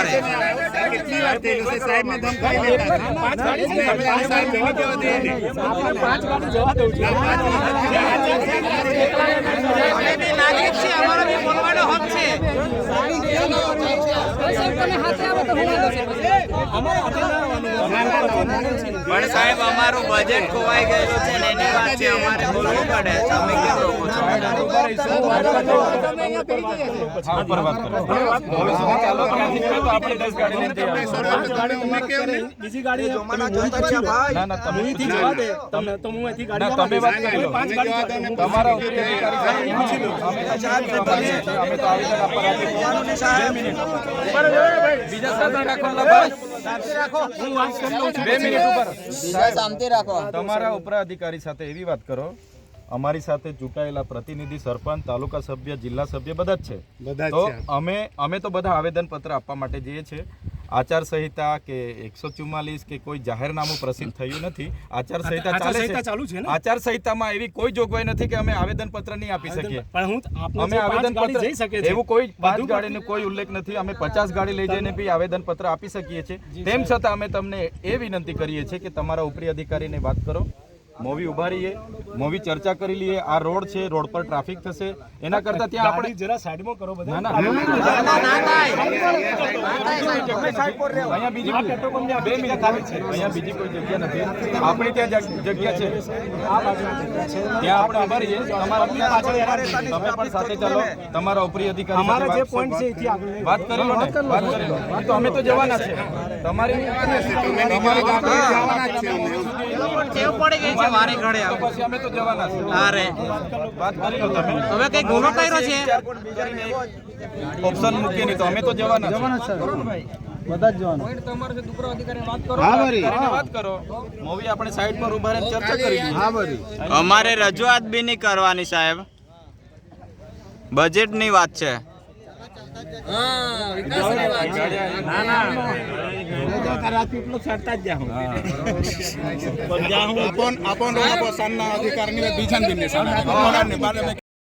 कितनी बार थे उसे साहब ने धमकाई देता था। 5 गाड़ी से साहब ने जवाब दे आपने 5 गाड़ी जवाब दो भी नागरिक છે અમારો બી બોલવાનો હક છે પણ સાહેબ અમારું બજેટ ખોવાઈ ગયેલું છે ને એની વાત છે અમારે બોલવું પડે તમે કેમ રોકો છો બીજી ગાડી ના ના તમે જવા દે તમને તો હું અહીંથી ગાડી તમે વાત કરી લો તમારા ઉપરી અધિકારી અમે તો આવેદન આપવા રાજી બીજા સાથે રાખો શાંતિ રાખો હું વાત કરી લઉં છું 2 મિનિટ ઉપર શાંતિ રાખો તમારા ઉપરા અધિકારી સાથે એવી વાત કરો અમારી સાથે ચૂંટાયેલા પ્રતિનિધિ સરપંચ તાલુકા સભ્ય જિલ્લા સભ્ય બધા જ છે તો અમે તો બધા આવેદન પત્ર આપવા માટે જઈએ છીએ આચાર સંહિતા કે 144 કે કોઈ જાહેરનામું પ્રસિદ્ધ થયું નથી આચાર સંહિતા ચાલુ છે આચાર સંહિતામાં એવી કોઈ જોગવાઈ નથી કે અમે આવેદન પત્ર નહીં આપી શકીએ અમે આવેદન પત્ર એવું કોઈ 5 ગાડીનો કોઈ ઉલ્લેખ નથી અમે 50 ગાડી લઈ જઈને બી આવેદન પત્ર આપી શકીએ છીએ તેમ છતાં અમે તમને એ વિનંતી કરીએ છીએ કે તમારા ઉપરી અધિકારીને વાત કરો મોવી ઉભા રહીએ મોવી ચર્ચા કરી લઈએ આ રોડ છે રોડ પર ટ્રાફિક થશે એના કરતા ત્યાં આપણે જરા સાઈડમાં કરો બધા ના અહીંયા બીજી 2 મિનિટ ખાલી છે અહીંયા બીજી કોઈ જગ્યા નથી આપણે ત્યાં જગ્યા છે આ બાજુ ત્યાં આપણે ઉભા રહીએ તમારા તમે પણ સાથે ચાલો તમારા ઉપરી અધિકારી અમારા જે પોઈન્ટ છે એથી આગળ વાત કરી લો ને વાત કરી લો તો અમે તો જવાના છે તમારી જવાના છે ટેવ પડી ગઈ છે મારી ઘરે પછી અમે તો જવાના છે અરે વાત કરી લો તમે હવે કઈ ગુનો કર્યો છે ઓપ્શન મૂકી નહીં તો અમે તો જવાના છે બધા જ જવાનું પોઈન્ટ તમારો છે ઉપરો અધિકારીને વાત કરો હા ભરી વાત કરો મૂવી આપણે સાઈડ પર ઉભા રહીને ચર્ચા કરી લઈએ હા ભરી અમારે રજૂઆત બી નહીં કરવાની સાહેબ બજેટની વાત છે आपण रोड बसांना अधिकार नाही बीजान बिन्ने